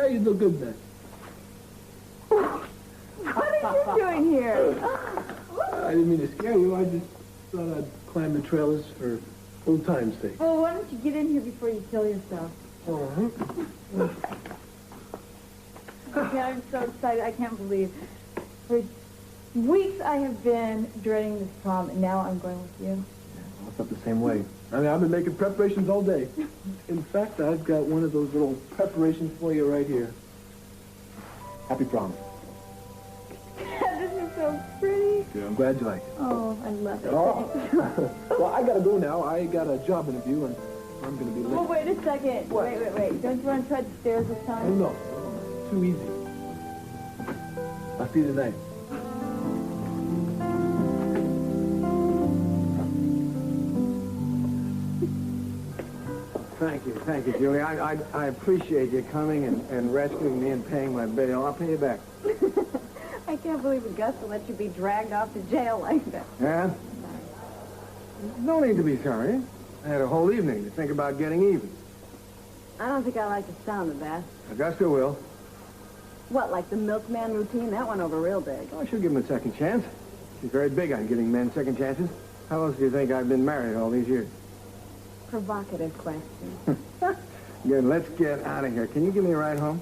Yeah, you do good, man. What are you doing here? I didn't mean to scare you. I just thought I'd climb the trailers for old time's sake. Well, why don't you get in here before you kill yourself? All right. Okay, I'm so excited. I can't believe. For weeks I have been dreading this prom, and now I'm going with you. I felt the same way. I mean, I've been making preparations all day. In fact, I've got one of those little preparations for you right here. Happy prom. This is so pretty. Yeah, I'm glad you like it. Oh, I love it. Oh. Well, I gotta go now. I got a job interview, and I'm gonna be late. Well, wait a second. What? Wait. Don't you want to try the stairs this time? Oh, no. Too easy. I'll see you tonight. Thank you, Julie. I appreciate you coming and rescuing me and paying my bail. I'll pay you back. I can't believe Gus will let you be dragged off to jail like that. Yeah? No need to be sorry. I had a whole evening to think about getting even. I don't think I like the sound of that. Augusta will. What, like the milkman routine? That went over real big. Oh, I should give him a second chance. She's very big on giving men second chances. How else do you think I've been married all these years? Provocative question. Good, let's get out of here. Can you give me a ride home?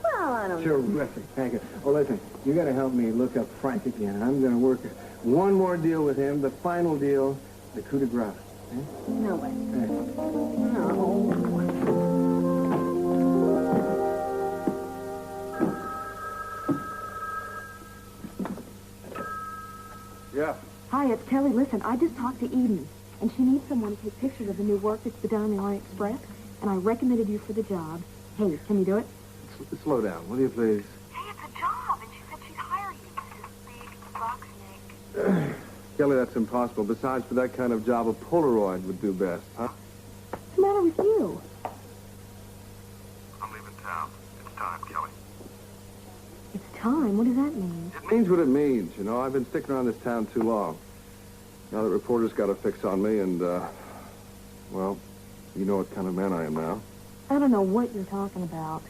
Well, I don't know. Terrific, thank you. Well, listen, you got to help me look up Frank again. I'm going to work one more deal with him, the final deal, the coup de grace. Eh? No way. No. Yeah. Hi, it's Kelly. Listen, I just talked to Eden, and she needs someone to take pictures of the new work that's been done on the Orient Express, and I recommended you for the job. Hey, can you do it? Slow down, will you, please? Hey, it's a job, and she said she'd hire you. Big box snake. Kelly, that's impossible. Besides, for that kind of job, a Polaroid would do best, huh? What's the matter with you? I'm leaving town. It's time, Kelly. It's time. What does that mean? It means what it means, you know. I've been sticking around this town too long. Now that reporters got a fix on me, and, well, you know what kind of man I am now. I don't know what you're talking about.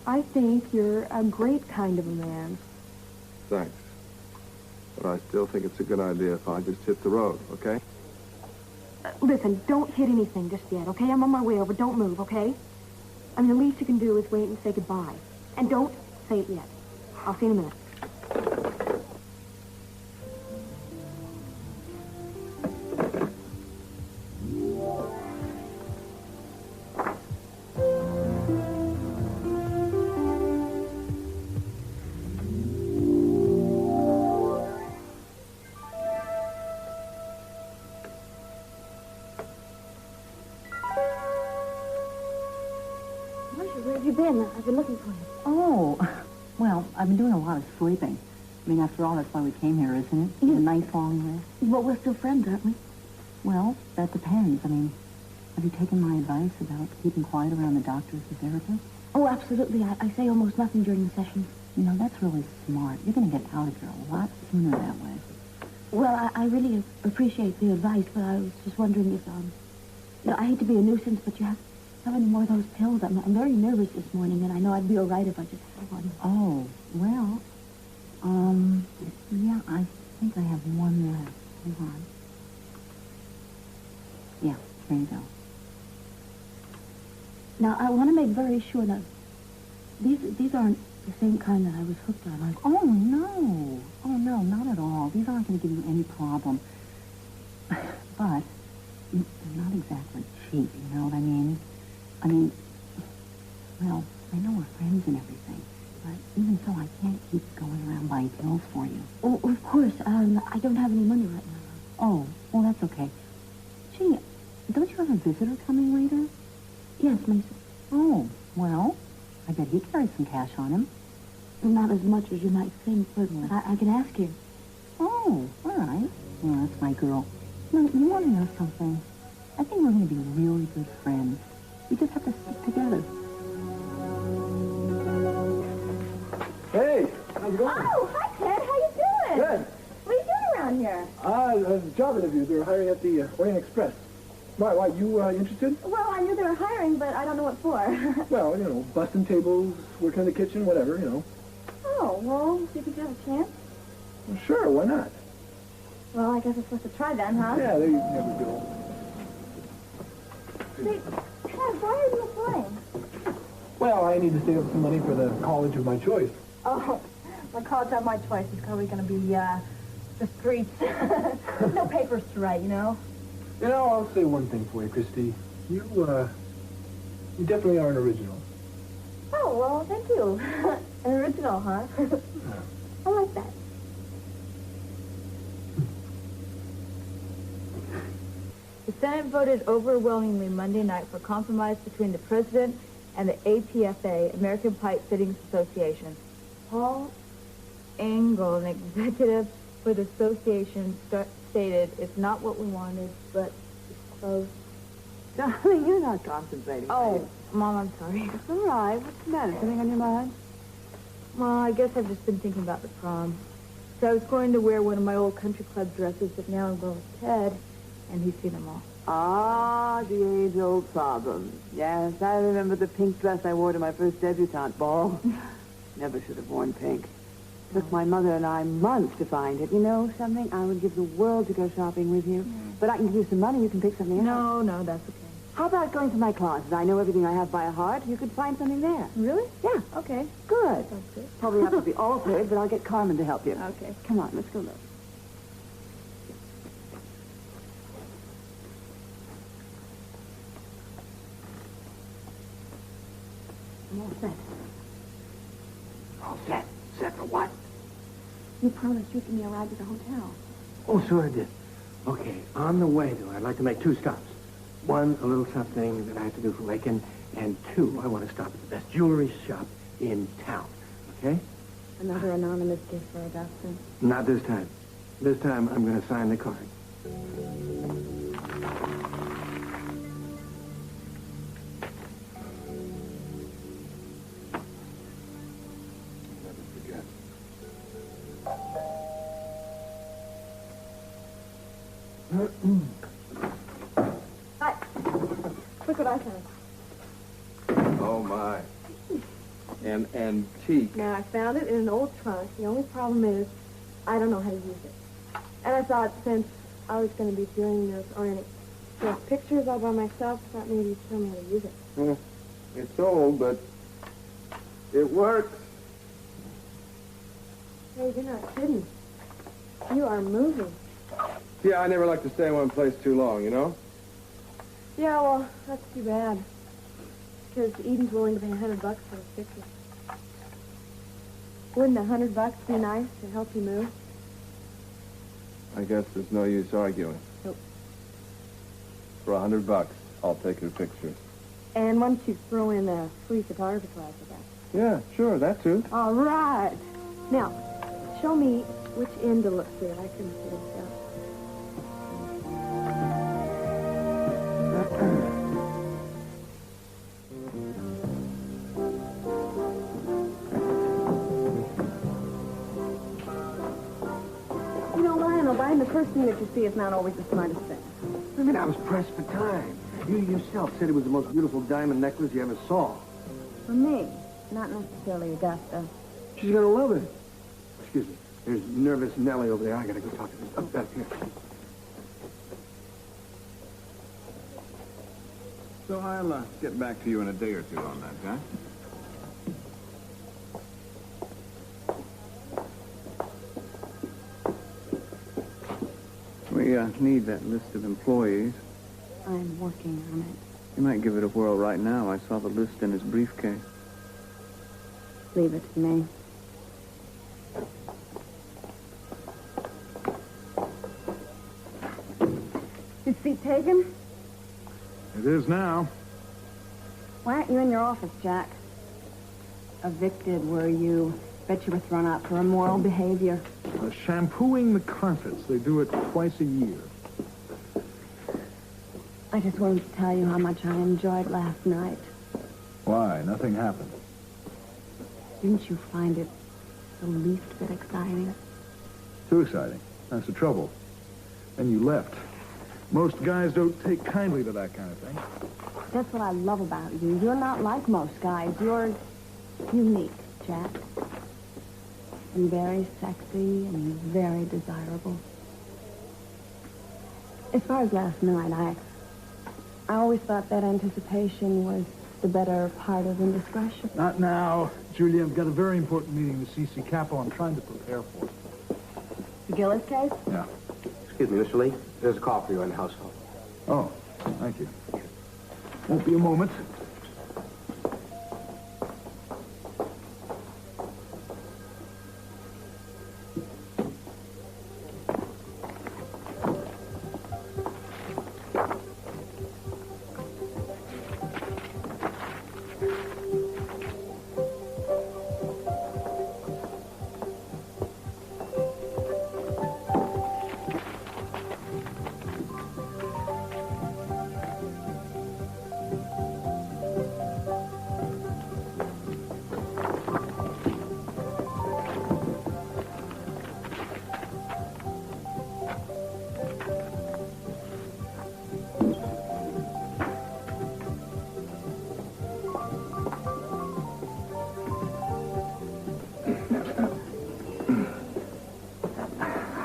I think you're a great kind of a man. Thanks. But I still think it's a good idea if I just hit the road, okay? Listen, don't hit anything just yet, okay? I'm on my way over. Don't move, okay? I mean, the least you can do is wait and say goodbye. And don't say it yet. I'll see you in a minute. Where have you been? I've been looking for you. Oh, well, I've been doing a lot of sleeping. I mean, after all, that's why we came here, isn't it? Yeah. A nice long rest. Well, we're still friends, aren't we? Well, that depends. I mean, have you taken my advice about keeping quiet around the doctors and therapists? Oh, absolutely. I say almost nothing during the sessions. You know, that's really smart. You're going to get out of here a lot sooner that way. Well, I really appreciate the advice, but I was just wondering if, you know, I hate to be a nuisance, but you have any more of those pills? I'm very nervous this morning, and I know I'd be all right if I just had one. Oh, well, yeah, I think I have one left. Hold on. Yeah, here you go. Now, I want to make very sure that these aren't the same kind that I was hooked on. Oh, no. Oh, no, not at all. These aren't going to give you any problem. But they're not exactly cheap, you know what I mean? I mean, well, I know we're friends and everything, but even so, I can't keep going around buying pills for you. Oh, of course. I don't have any money right now. Oh, well, that's okay. Gee, don't you have a visitor coming later? Yes, Mason. Oh, well, I bet he carries some cash on him. Not as much as you might think, but I can ask you. Oh, all right. Well, that's my girl. Now, you want to know something? I think we're going to be really good friends. We just have to stick together. Hey, how's it going? Oh, hi, Ted. How you doing? Good. What are you doing around here? A job interview. They're hiring at the Orient Express. Why, you interested? Well, I knew they were hiring, but I don't know what for. Well, you know, busting tables, working in the kitchen, whatever, you know. Oh, well, do you think you have a chance? Well, sure, why not? Well, I guess I'm supposed to try then, huh? Yeah, there you never go. Say, Ted, why are you applying? Well, I need to save up some money for the college of my choice. Oh, my college of my choice is probably going to be, the streets. No papers to write, you know? You know, I'll say one thing for you, Christie. You definitely are an original. Oh, well, thank you. An original, huh? I like that. The Senate voted overwhelmingly Monday night for compromise between the president and the APFA, American Pipe Fittings Association. Paul Engel, an executive for the association, stated, "It's not what we wanted, but it's close." Darling, you're not concentrating. Oh, Mom, I'm sorry. It's all right. What's the matter? Something on your mind? Well, I guess I've just been thinking about the prom. So I was going to wear one of my old country club dresses, but now I'm going with Ted, and he's seen them all. Ah, the age-old problem. Yes, I remember the pink dress I wore to my first debutante ball. Never should have worn pink. Took my mother and I months to find it. You know something? I would give the world to go shopping with you. But I can give you some money. You can pick something out. No, that's okay. How about going to my closet? I know everything I have by heart. You could find something there. Really? Yeah. Okay. Good. Sounds good. Probably have to be altered, but I'll get Carmen to help you. Okay. Come on, let's go look. I'm all set. All set. Set for what? You promised you'd give me a ride to the hotel. Oh, sure I did. Okay, on the way, though, I'd like to make 2 stops. 1, a little something that I have to do for Lakin, and 2, I want to stop at the best jewelry shop in town. Okay? Another anonymous gift for Augustine. Not this time. This time, I'm going to sign the card. Hi. Look what I found. Oh, my. An antique. Now, I found it in an old trunk. The only problem is I don't know how to use it. And I thought since I was going to be doing those Orient Express pictures all by myself, I thought maybe you'd show me how to use it. It's old, but it works. Hey, you're not kidding. You are moving. Yeah, I never like to stay in one place too long, you know? Yeah, well, that's too bad. Because Eden's willing to pay $100 for the picture. Wouldn't $100 be nice to help you move? I guess there's no use arguing. Nope. For $100, I'll take your picture. And why don't you throw in a free photography class with that? Yeah, sure, that too. All right. Now, show me which end to look through. I couldn't figure this out. You know, Lionel, buying the first thing that you see is not always the smartest thing. I mean, I was pressed for time. You yourself said it was the most beautiful diamond necklace you ever saw. For me, not necessarily Augusta. She's gonna love it. Excuse me. There's nervous Nellie over there. I gotta go talk to this. Up back here. So I'll get back to you in a day or two on that, huh? We need that list of employees. I'm working on it. You might give it a whirl right now. I saw the list in his briefcase. Leave it to me. Your seat taken? It is now. Why aren't you in your office, Jack? Evicted, were you? Bet you were thrown out for immoral behavior. Shampooing the carpets. They do it twice a year. I just wanted to tell you how much I enjoyed last night. Why? Nothing happened. Didn't you find it the least bit exciting? Too exciting. That's the trouble. Then you left. Most guys don't take kindly to that kind of thing. That's what I love about you. You're not like most guys. You're unique, Jack. And very sexy and very desirable. As far as last night, I always thought that anticipation was the better part of indiscretion. Not now. Julia, I've got a very important meeting with C.C. Capo I'm trying to prepare for. The Gillis case? Yeah. Excuse me, Mr. Lee. There's a call for you in the household. Oh, thank you. Won't be a moment.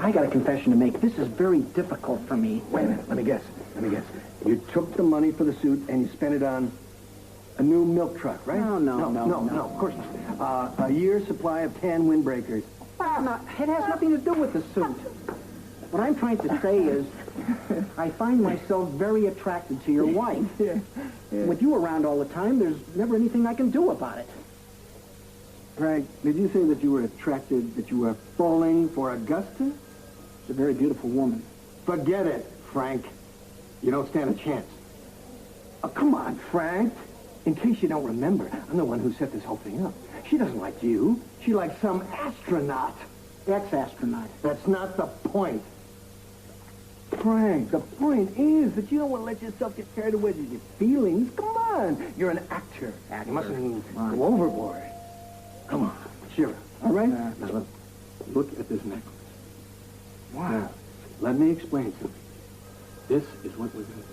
I got a confession to make. This is very difficult for me. Wait a minute. Let me guess. You took the money for the suit and you spent it on a new milk truck, right? No, of course not. A year's supply of tan windbreakers. Well, it has nothing to do with the suit. What I'm trying to say is, I find myself very attracted to your wife. Yeah. With you around all the time, there's never anything I can do about it. Frank, did you say that you were attracted, that you were falling for Augusta? She's a very beautiful woman. Forget it, Frank. You don't stand a chance. Oh, come on, Frank. In case you don't remember, I'm the one who set this whole thing up. She doesn't like you. She likes some astronaut. Ex-astronaut. That's not the point. Frank, the point is that you don't want to let yourself get carried away with your feelings. Come on. You're an actor. You mustn't go overboard. Come on. Cheer up. All right? Now, look at this necklace. Wow. Now, let me explain to you. This is what we're going to do.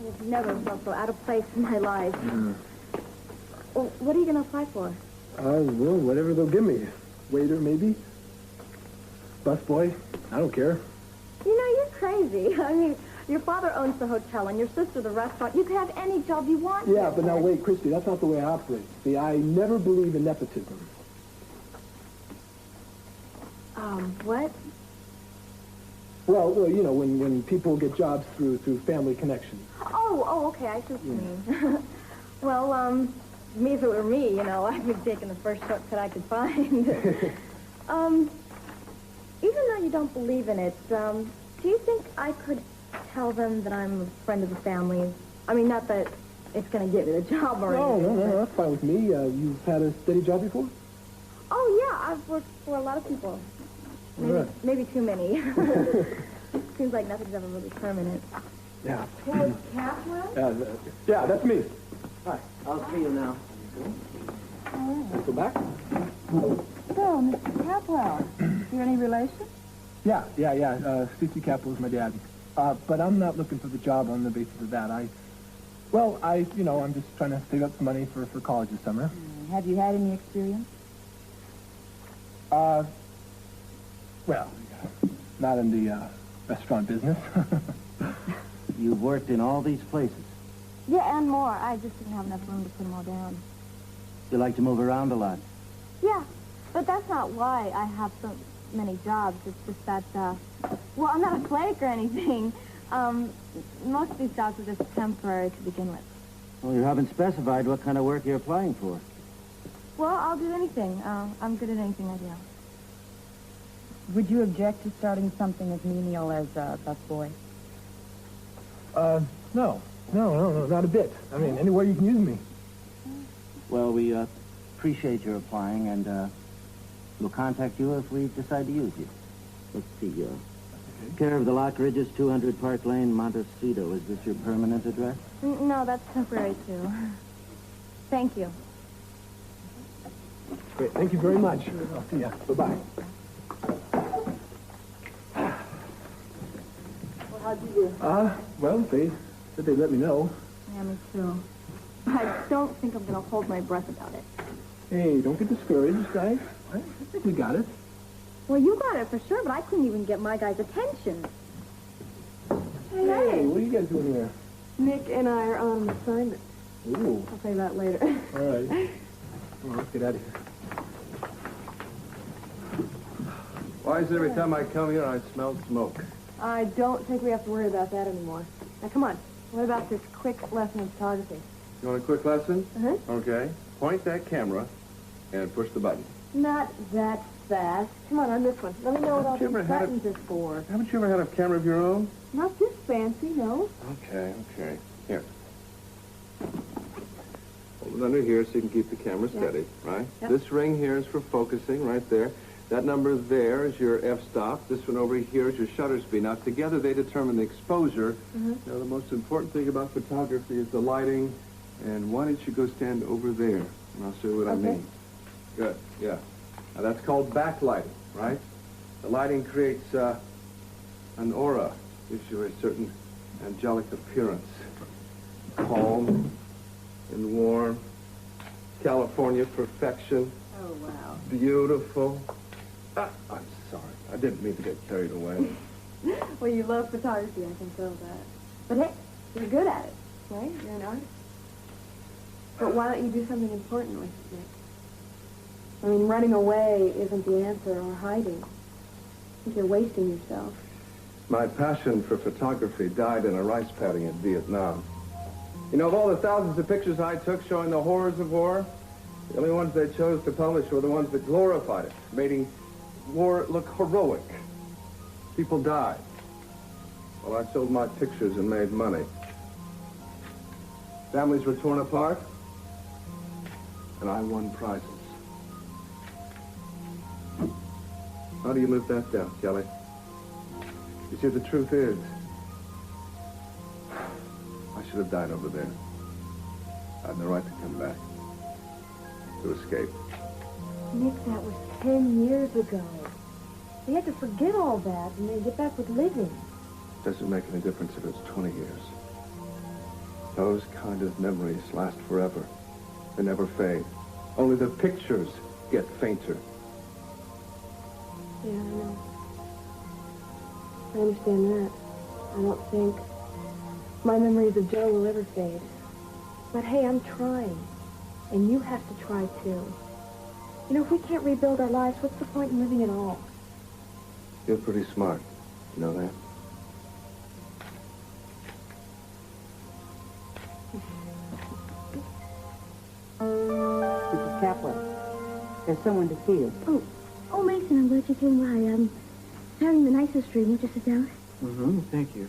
I've never felt so out of place in my life. Well, what are you going to apply for? Well, whatever they'll give me. Waiter, maybe. Busboy. I don't care. You know, you're crazy. I mean, your father owns the hotel and your sister the restaurant. You could have any job you want. Yeah, but now wait, Christie, that's not the way I operate. See, I never believe in nepotism. What? Well, you know, when people get jobs through family connections. Oh, okay, I see what you mean. Well, me if it were me, you know, I'd be taking the first shortcut I could find. Even though you don't believe in it, do you think I could tell them that I'm a friend of the family? I mean, not that it's going to get me the job or anything. No, that's fine with me. You've had a steady job before? Oh, yeah, I've worked for a lot of people. Maybe too many. Seems like nothing's ever really permanent. Yeah. Hey, Catherine? Yeah, that's me. Hi, I'll see you now. Let's go back. So, Mr. Capwell, you any relation? Yeah. C.C. Capo is my dad. But I'm not looking for the job on the basis of that. I'm just trying to save up some money for college this summer. Have you had any experience? Well, not in the restaurant business. You've worked in all these places. Yeah, and more. I just didn't have enough room to put them all down. You like to move around a lot. Yeah, but that's not why I have so many jobs. It's just that, well, I'm not a flake or anything. Most of these jobs are just temporary to begin with. Well, you haven't specified what kind of work you're applying for. Well, I'll do anything. I'm good at anything I do. Would you object to starting something as menial as a busboy? No, not a bit. I mean, anywhere you can use me. Well, we appreciate your applying, and we'll contact you if we decide to use you. Let's see, Care of the Lockridges, 200 Park Lane, Montecito. Is this your permanent address? No, that's temporary, too. Thank you. Great. Thank you very much. I'll see ya. Bye-bye. Well, how'd you do? Well, they said they'd let me know. Yeah, me too. I don't think I'm going to hold my breath about it. Hey, don't get discouraged, guys. I think we got it. Well, you got it for sure, but I couldn't even get my guy's attention. Hey, what are you guys doing here? Nick and I are on an assignment. Ooh. I'll say that later. All right. Well, let's get out of here. Why is it every time I come here I smell smoke? I don't think we have to worry about that anymore. Now, come on. What about this quick lesson in photography? You want a quick lesson? Uh-huh. Okay. Point that camera and push the button. Not that fast. Come on this one. Let me know what all Haven't you these ever had buttons is for. Haven't you ever had a camera of your own? Not this fancy, no. Okay. Here. Hold it under here so you can keep the camera steady, right? Yep. This ring here is for focusing, right there. That number there is your f-stop. This one over here is your shutter speed. Now, together they determine the exposure. Mm-hmm. Now, the most important thing about photography is the lighting. And why don't you go stand over there? And I'll show you what I mean. Good, yeah. Now, that's called backlighting, right? The lighting creates an aura, gives you a certain angelic appearance. Calm and warm. California perfection. Oh, wow. Beautiful. I'm sorry. I didn't mean to get carried away. Well, you love photography, I can tell that. But hey, you're good at it, right? You're an artist. But why don't you do something important with it, Nick? I mean, running away isn't the answer, or hiding. I think you're wasting yourself. My passion for photography died in a rice paddy in Vietnam. You know, of all the thousands of pictures I took showing the horrors of war, the only ones they chose to publish were the ones that glorified it, making war look heroic. People died. Well, I sold my pictures and made money. Families were torn apart, and I won prizes. How do you live that down, Kelly? You see, the truth is, I should have died over there. I had no right to come back, to escape. Nick, that was 10 years ago. You have to forget all that and then get back with living. Doesn't make any difference if it's 20 years. Those kind of memories last forever. They never fade. Only the pictures get fainter. Yeah, I know. I understand that. I don't think my memories of Joe will ever fade. But hey, I'm trying. And you have to try, too. You know, if we can't rebuild our lives, what's the point in living at all? You're pretty smart. You know that? Mrs. Kaplan, there's someone to see you. Oh, Mason, I'm glad you came by. I'm having the nicest dream. Won't you sit down? Mm-hmm, thank you.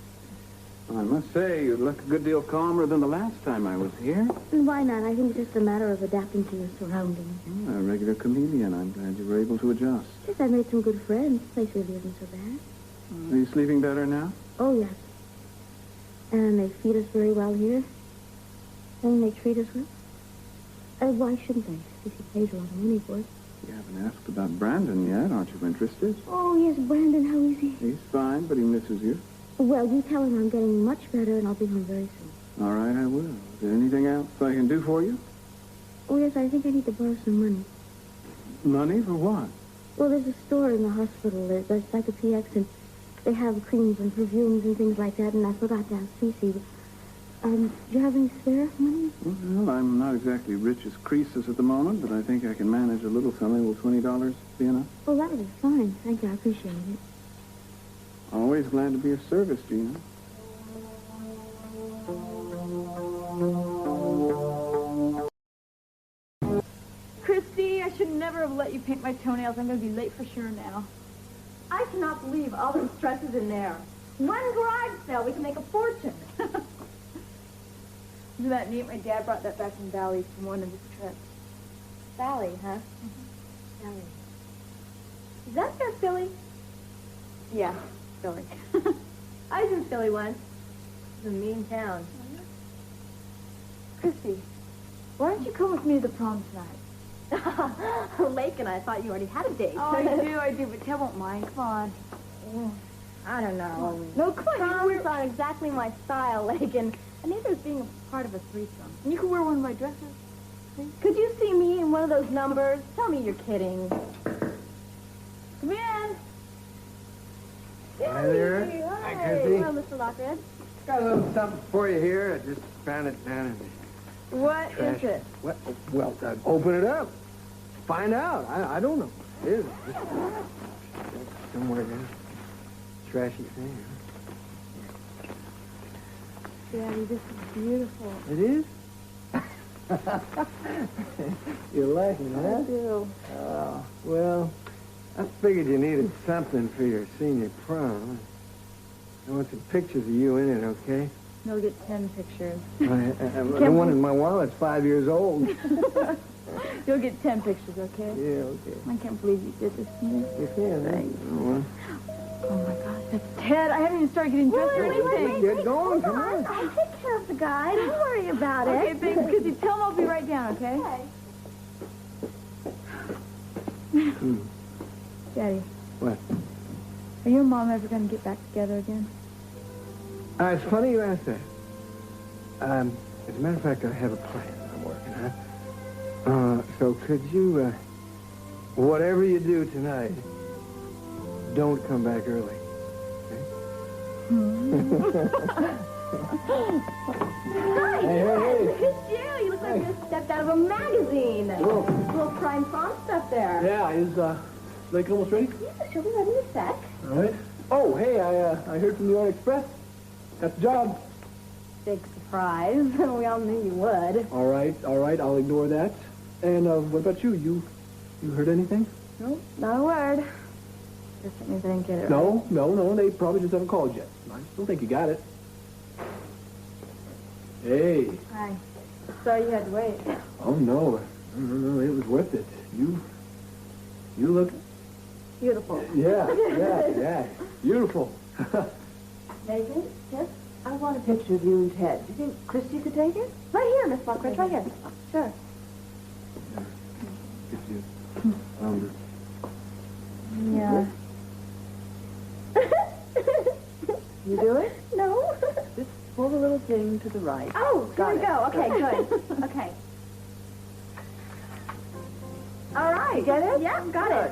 Well, I must say, you look a good deal calmer than the last time I was here. Why not? I think it's just a matter of adapting to your surroundings. A regular chameleon. I'm glad you were able to adjust. Yes, I made some good friends. The place really isn't so bad. Are you sleeping better now? Oh, yes. And they feed us very well here. And they treat us well. Why shouldn't they? He pays a lot of money for it. You haven't asked about Brandon yet. Aren't you interested? Oh, yes, Brandon, how is he? He's fine, but he misses you. Well, you tell him I'm getting much better, and I'll be home very soon. All right, I will. Is there anything else I can do for you? Oh, yes, I think I need to borrow some money. Money for what? Well, there's a store in the hospital. There's like a PX, and they have creams and perfumes and things like that, and I forgot to ask Cece. Do you have any spare money? Well, I'm not exactly rich as Christie at the moment, but I think I can manage a little something. Will $20 be enough? Oh, that'll be fine. Thank you. I appreciate it. Always glad to be of service, Gina. Christie, I should never have let you paint my toenails. I'm going to be late for sure now. I cannot believe all those dresses in there. One garage sale, we can make a fortune. Isn't that neat? My dad brought that back from Valley from one of his trips. Valley, huh? Mm-hmm. Valley. Is that their Philly? Yeah. Philly. I was in Philly once. It's a mean town. Christie, why don't you come with me to the prom tonight? Lake and I thought you already had a date. Oh, I do, but Ted won't mind. Come on. I don't know. No, come on. Prom's not exactly my style, Lake, and neither is being a part of a threesome. You can wear one of my dresses. Could you see me in one of those numbers? Tell me you're kidding. Come in. Hi there. Hi, Christie. Hello, Mr. Lockridge. Got a little something for you here. I just found it down in the What trash. is it? What? Well, open it up. Find out. I don't know. It is. Somewhere there. Trashy thing. Daddy, this is beautiful. It is? You're laughing, huh? I do. Oh, well, I figured you needed something for your senior prom. I want some pictures of you in it, okay? You'll get 10 pictures. The one in my wallet's 5 years old. You'll get 10 pictures, okay? Yeah, okay. I can't believe you did this to me. You can, eh? Oh, Oh, my gosh, that's Ted. I haven't even started getting dressed or anything. Get going, come on. I'll take care of the guy. Don't worry about it. Okay, thanks, Chrissy. Tell him I'll be right down, okay? Daddy. What? Are you and Mom ever going to get back together again? It's funny you asked that. As a matter of fact, I have a plan I'm working on. So could you, whatever you do tonight, don't come back early. Hi. Hey. It's you. You look like you just stepped out of a magazine. Little prime prom stuff there. Yeah, is Lake almost ready? Yeah, she'll be ready in a sec. All right. Oh, hey, I heard from the Orient Express. Got the job. Big surprise. We all knew you would. All right, I'll ignore that. And what about you? You heard anything? Nope, not a word. Just that means I didn't get it right. No, they probably just haven't called yet. I still think you got it. Hey. Hi. Sorry you had to wait. Oh, no, it was worth it. You look... Beautiful. Yeah, beautiful. Megan, yes? I want a picture of you and Ted. Do you think Christie could take it? Right here, Miss Lockridge, right here. Sure. Yeah. You do it? No. Just pull the little thing to the right. Oh, here we go. Okay, good. Okay. All right. Get it? Yeah, got it.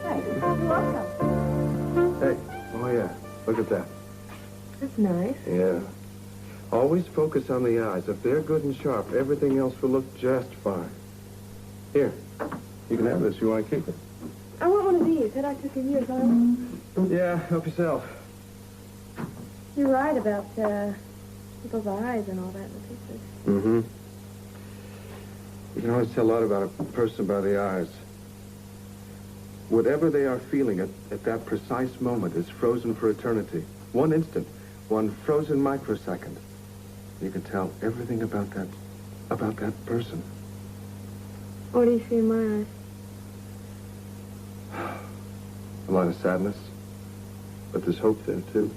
Hey, you're welcome. Hey, oh yeah, look at that. That's nice. Yeah. Always focus on the eyes. If they're good and sharp, everything else will look just fine. Here, you can have this. You want to keep it? I want one of these. That I took in yours. Yeah, help yourself. You're right about people's eyes and all that in the pictures. Mm-hmm. You can always tell a lot about a person by the eyes. Whatever they are feeling at that precise moment is frozen for eternity. One instant, one frozen microsecond. You can tell everything about that person. What do you see in my eyes? A lot of sadness, but there's hope there, too.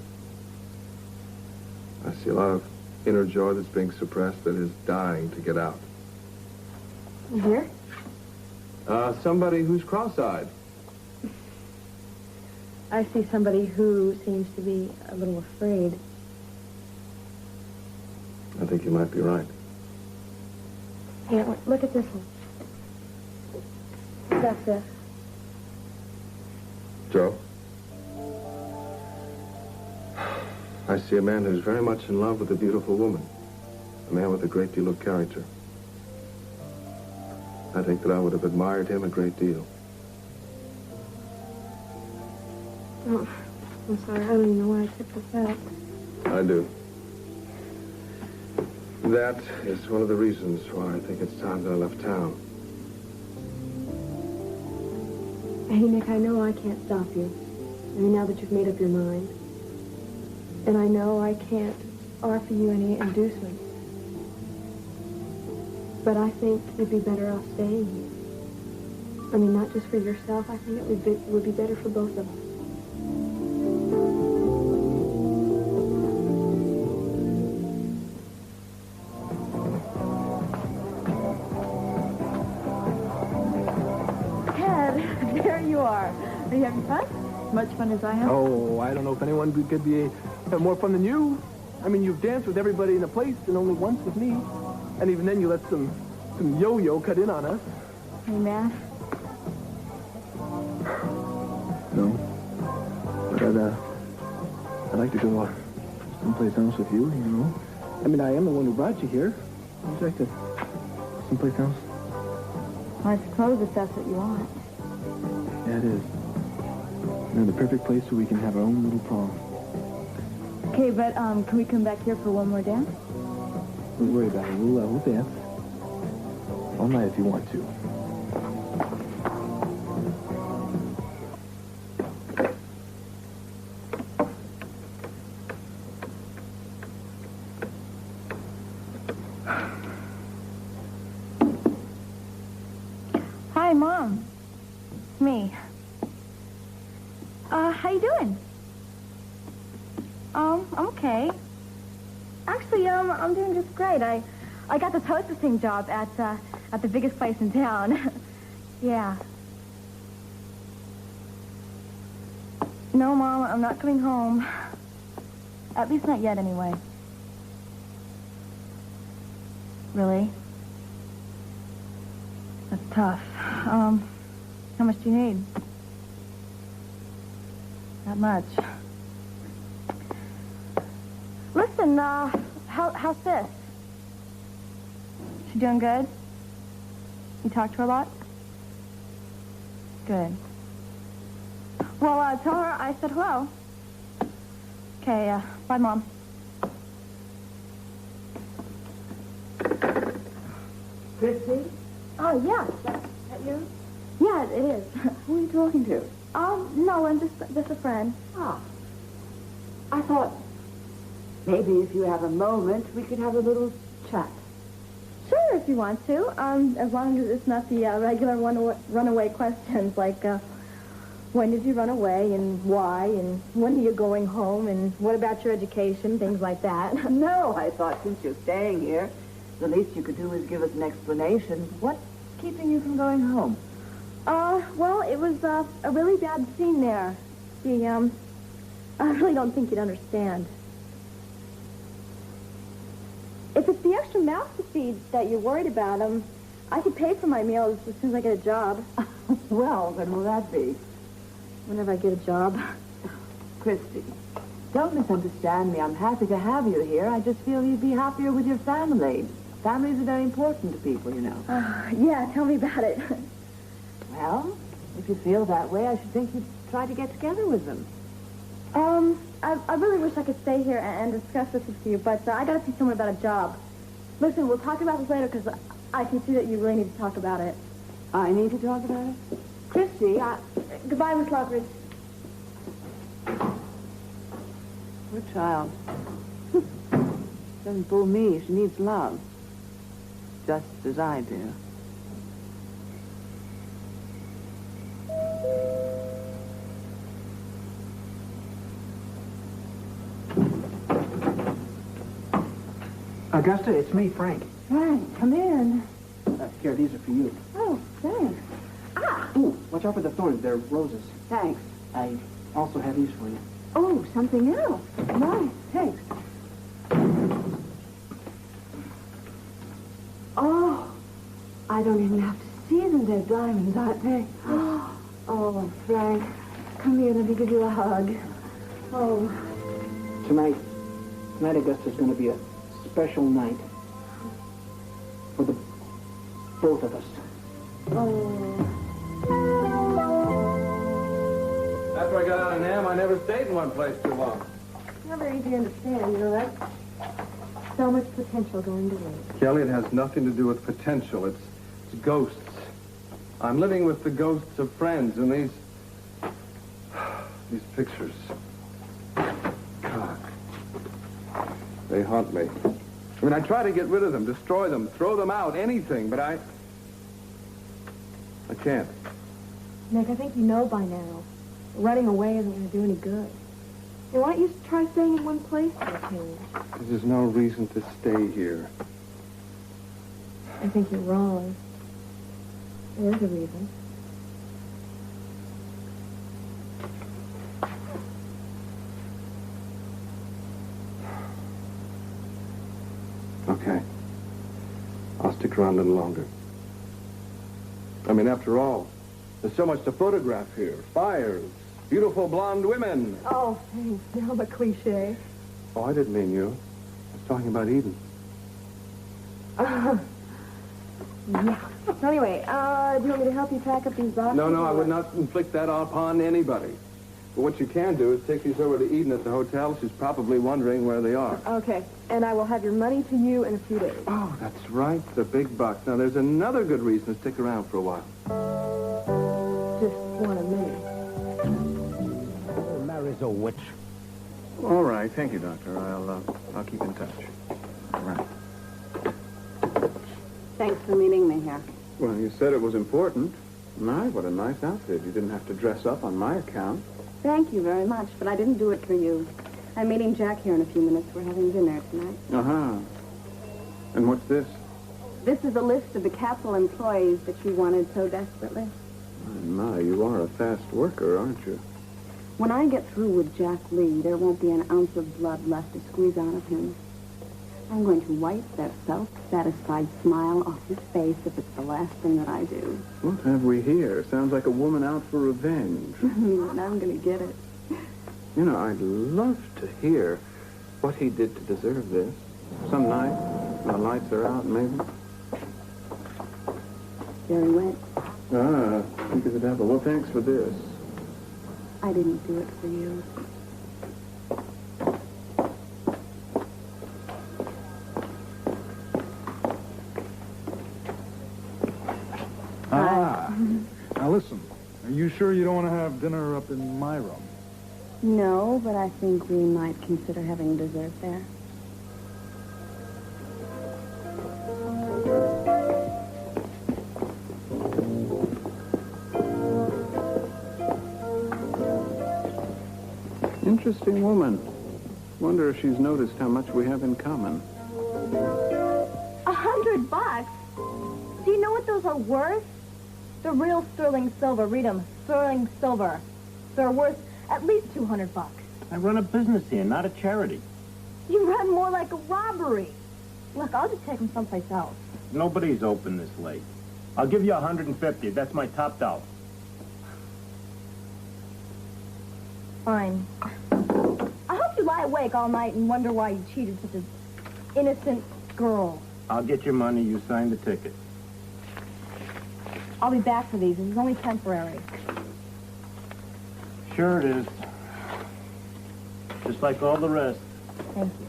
I see a lot of inner joy that's being suppressed that is dying to get out. Here? Somebody who's cross-eyed. I see somebody who seems to be a little afraid. I think you might be right. Here, look at this one. That's it. Joe? I see a man who's very much in love with a beautiful woman. A man with a great deal of character. I think that I would have admired him a great deal. Oh, I'm sorry. I don't even know why I picked this up. I do. That is one of the reasons why I think it's time that I left town. Hey, Nick, I know I can't stop you. I mean, now that you've made up your mind. And I know I can't offer you any inducements. But I think you'd be better off staying here. I mean, not just for yourself. I think it would be better for both of us. you are. Are you having fun? As much fun as I have? Oh, I don't know if anyone could have more fun than you. I mean, you've danced with everybody in the place and only once with me. And even then you let some yo-yo cut in on us. Hey, Matt. No. But I'd like to go someplace else with you, you know. I mean, I am the one who brought you here. Would you like to someplace else? I suppose if that's what you want. Yeah, it is. You know, the perfect place where we can have our own little prom. Okay, but can we come back here for one more dance? Don't worry about it. We'll dance. All night if you want to. Hi, Mom. It's me. How you doing? I'm okay. Actually, I'm doing just great. I got this hostessing job at the biggest place in town. Yeah. No, Mom, I'm not coming home. At least not yet, anyway. Really? That's tough. How much do you need? Not much. Listen, how's sis? She doing good? You talk to her a lot? Good. Well, tell her I said hello. Okay, bye, Mom. Christie? Oh, yeah. Is that you? Yeah, it is. Who are you talking to? No, I'm just a friend. Ah. I thought maybe if you have a moment, we could have a little chat. Sure, if you want to. As long as it's not the regular runaway questions like, when did you run away and why and when are you going home and what about your education, things like that. No, I thought since you're staying here, the least you could do is give us an explanation. What's keeping you from going home? Well, it was a really bad scene there. I really don't think you'd understand. If it's the extra mouth to feed that you're worried about, I could pay for my meals as soon as I get a job. Well, when will that be? Whenever I get a job. Christie, don't misunderstand me. I'm happy to have you here. I just feel you'd be happier with your family. Families are very important to people, you know. Yeah, tell me about it. Well, if you feel that way, I should think you'd try to get together with them. I really wish I could stay here and discuss this with you, but I gotta see someone about a job. Listen, we'll talk about this later because I can see that you really need to talk about it. I need to talk about it? Christie, goodbye, Miss Lockridge. Poor child. Doesn't fool me. She needs love. Just as I do. Augusta, it's me, Frank. Frank, come in. Here, these are for you. Oh, thanks. Ooh, watch out for the thorns. They're roses. Thanks. I also have these for you. Oh, something else. Nice, thanks. Oh, I don't even have to see them. They're diamonds, aren't they? Oh, Frank, come here. Let me give you a hug. Oh. Tonight, Augusta's going to be a special night for the both of us. Oh. After I got out of NAM, I never stayed in one place too long. Not very easy to understand, you know that? So much potential going to waste. Kelly, it has nothing to do with potential. It's ghosts. I'm living with the ghosts of friends, and these pictures. God. They haunt me. I mean, I try to get rid of them, destroy them, throw them out, anything, but I can't. Nick, I think you know by now. Running away isn't going to do any good. Hey, why don't you try staying in one place for a change? There's no reason to stay here. I think you're wrong. There is a reason. Okay. I'll stick around a little longer. I mean, after all, there's so much to photograph here. Fires, beautiful blonde women. Oh, thanks. Now the cliche. Oh, I didn't mean you. I was talking about Eden. Yeah. So anyway, do you want me to help you pack up these boxes? No, I would not inflict that upon anybody. But what you can do is take these over to Eden at the hotel. She's probably wondering where they are. Okay. And I will have your money to you in a few days. Oh, that's right. The big bucks. Now, there's another good reason to stick around for a while. Just want a minute. Mary's a witch. All right. Thank you, Doctor. I'll keep in touch. All right. Thanks for meeting me here. Well, you said it was important. My, what a nice outfit. You didn't have to dress up on my account. Thank you very much, but I didn't do it for you. I'm meeting Jack here in a few minutes. We're having dinner tonight. Uh-huh. And what's this? This is a list of the Capitol employees that you wanted so desperately. My, you are a fast worker, aren't you? When I get through with Jack Lee, there won't be an ounce of blood left to squeeze out of him. I'm going to wipe that self-satisfied smile off his face if it's the last thing that I do. What have we here? Sounds like a woman out for revenge. And I'm going to get it. You know, I'd love to hear what he did to deserve this. Some night, when the lights are out, maybe. Very wet. Ah, think of the devil. Well, thanks for this. I didn't do it for you. Now listen, are you sure you don't want to have dinner up in my room? No, but I think we might consider having dessert there. Interesting woman. Wonder if she's noticed how much we have in common. $100? Do you know what those are worth? They're real sterling silver. Read them. Sterling silver. They're worth at least $200. I run a business here, not a charity. You run more like a robbery. Look, I'll just take them someplace else. Nobody's open this late. I'll give you 150. That's my top dollar. Fine. I hope you lie awake all night and wonder why you cheated such an innocent girl. I'll get your money. You sign the ticket. I'll be back for these. This is only temporary. Sure it is. Just like all the rest. Thank you.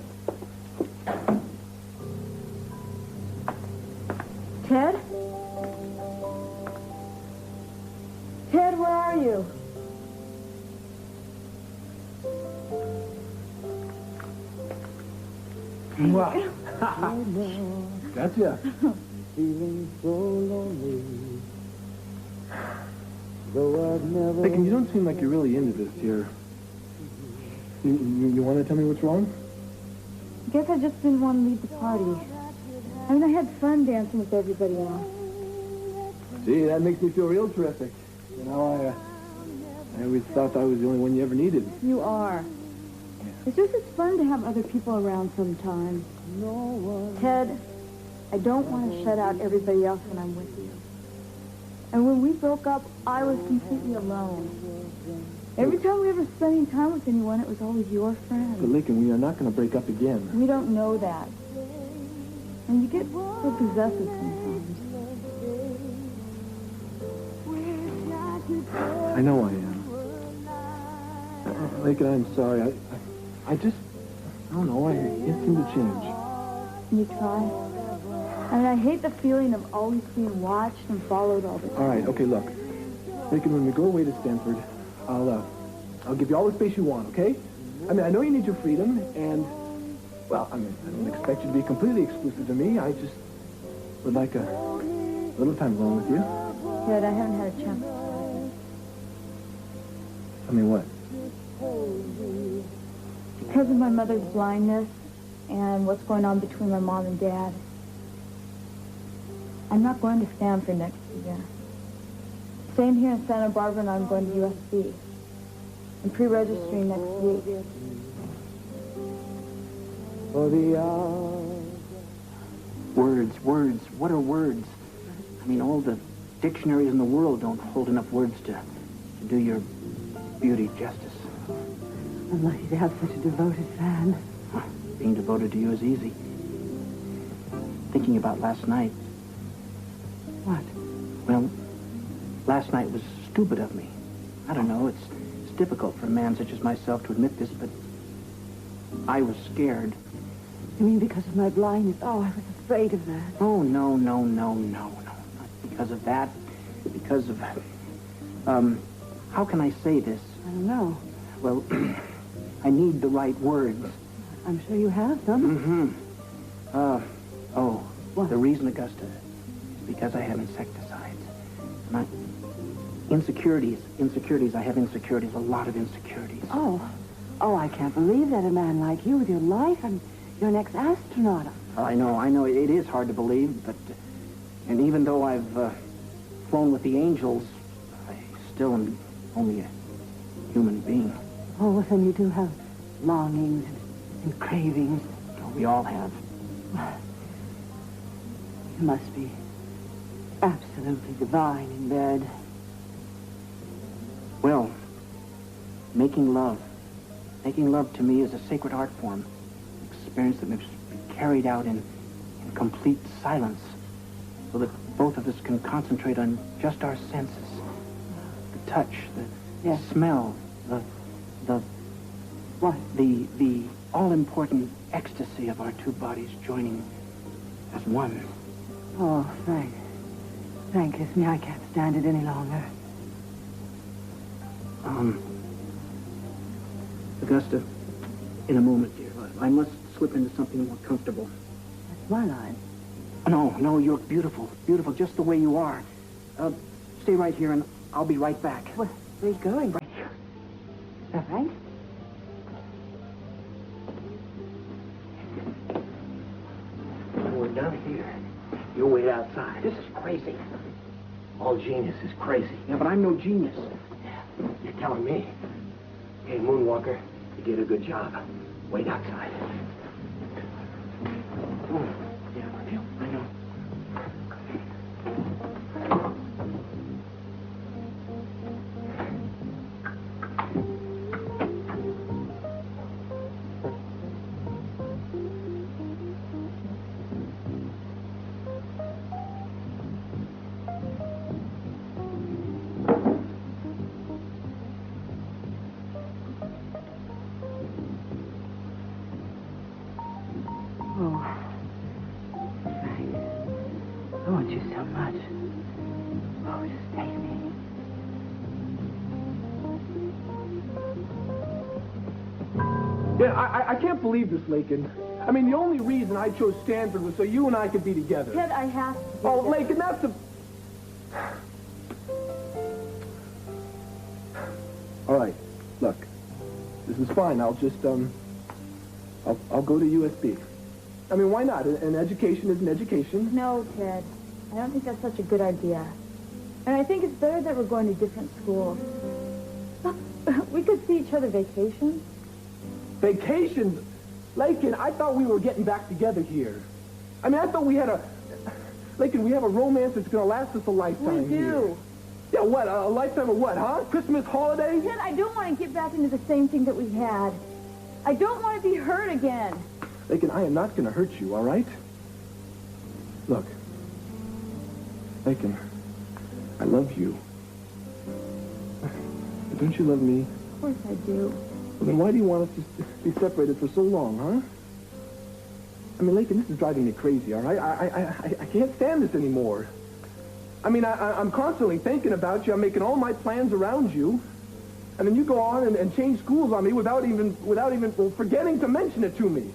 Ted? Ted, where are you? Wow. Gotcha. Feeling so lonely. Though I've never... Hey, you don't seem like you're really into this here. You want to tell me what's wrong? I guess I just didn't want to leave the party. I mean, I had fun dancing with everybody else. Gee, that makes me feel real terrific. You know, I always thought I was the only one you ever needed. You are. It's just as fun to have other people around sometimes. Ted, I don't want to shut out everybody else when I'm with you. And when we broke up, I was completely alone. Every time we were spending time with anyone, it was always your friend. But Lincoln, we are not going to break up again. We don't know that. And you get so possessive sometimes. I know I am. Lincoln, I'm sorry. I just, I don't know, I can't seem to change. You try? I mean, I hate the feeling of always being watched and followed all the time. All right, okay, look. Lincoln, when we go away to Stanford, I'll give you all the space you want, okay? I mean, I know you need your freedom, and, well, I mean, I don't expect you to be completely exclusive to me. I just would like a little time alone with you. Ted, I haven't had a chance. Tell me what? Because of my mother's blindness and what's going on between my mom and dad, I'm not going to Stanford next year. Staying here in Santa Bárbara, and I'm going to USC. I'm pre-registering next week. For the hours Words. What are words? I mean, all the dictionaries in the world don't hold enough words to do your beauty justice. I'm lucky to have such a devoted fan. Being devoted to you is easy. Thinking about last night. What? Well, last night was stupid of me. I don't know, it's difficult for a man such as myself to admit this, but I was scared. You mean because of my blindness? Oh, I was afraid of that. Oh, no. Not because of that. Because of... how can I say this? I don't know. Well, I need the right words. I'm sure you have them. What? The reason, Augusta, is because I have insecticides. Insecurities. I have insecurities, a lot of insecurities. Oh, I can't believe that a man like you with your life, and you're an ex-astronaut. I know, it is hard to believe, but... and even though I've flown with the angels, I still am only a human being. Oh, well, then you do have longings and cravings. Oh, we all have. You must be absolutely divine in bed. Well, making love to me is a sacred art form. Experience that must be carried out in complete silence so that both of us can concentrate on just our senses. The touch, the smell, the all-important ecstasy of our two bodies joining as one. Oh, Frank, kiss me. I can't stand it any longer. Augusta, in a moment, dear, I must slip into something more comfortable. That's my line. No, you're beautiful, just the way you are. Stay right here, and I'll be right back. Where are you going? Right here. Is that right? We're done here. You wait outside. This is crazy. All genius is crazy. Yeah, but I'm no genius. You're telling me. Hey, Moonwalker, you did a good job. Wait outside. Oh, yeah, I know. I want you so much. Oh, just take me. Yeah, I can't believe this, Lakin. I mean, the only reason I chose Stanford was so you and I could be together. Ted, I have to. Oh, Lakin, that's the... All right, look. This is fine. I'll just, I'll go to USB. I mean, why not? An education is an education. No, Ted. I don't think that's such a good idea. And I think it's better that we're going to different schools. Look, we could see each other vacations. Vacations? Lakin, I thought we were getting back together here. I mean, I thought we had a... Lakin, we have a romance that's going to last us a lifetime We do. here. Yeah, what? A lifetime of what, huh? Christmas holidays? Ted, I don't want to get back into the same thing that we had. I don't want to be hurt again. Lakin, I am not going to hurt you, all right? Look. Lakin, I love you. Don't you love me? Of course I do. Well, then why do you want us to be separated for so long, huh? I mean, Lakin, this is driving me crazy, all right? I can't stand this anymore. I mean, I'm constantly thinking about you. I'm making all my plans around you. And then you go on and change schools on me without even forgetting to mention it to me.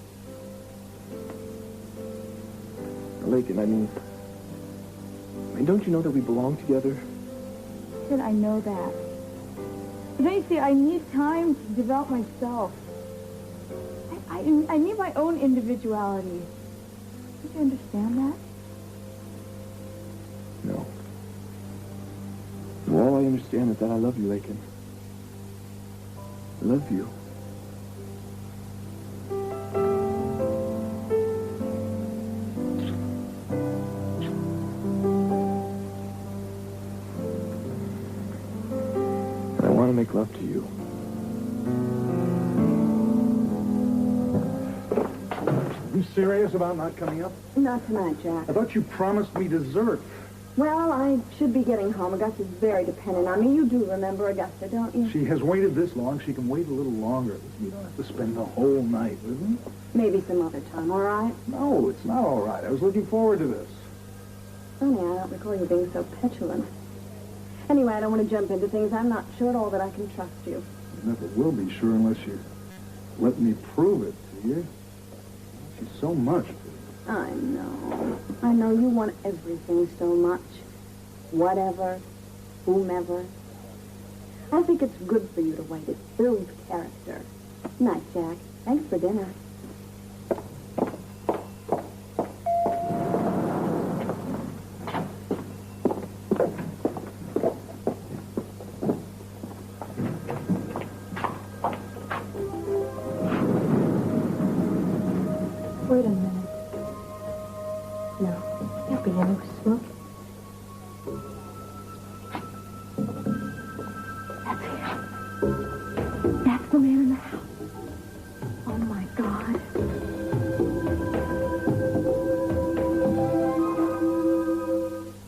Lakin, I mean, don't you know that we belong together? Ted, I know that. But don't you see, I need time to develop myself. I need my own individuality. Don't you understand that? No. Well, all I understand is that I love you, Lakin. I love you. make love to you. You serious about not coming up? Not tonight, Jack. I thought you promised me dessert. Well, I should be getting home. Augusta's very dependent on me. You do remember Augusta, don't you? She has waited this long. She can wait a little longer. You don't have to spend the whole night with me. Maybe some other time, all right? No, it's not all right. I was looking forward to this. Funny, I don't recall you being so petulant. Anyway, I don't want to jump into things. I'm not sure at all that I can trust you. You never will be sure unless you let me prove it to you. She's so much. I know. I know you want everything so much. Whatever, whomever. I think it's good for you to wait. It builds character. Night, Jack. Thanks for dinner. Wait a minute. No, can't be any smoke.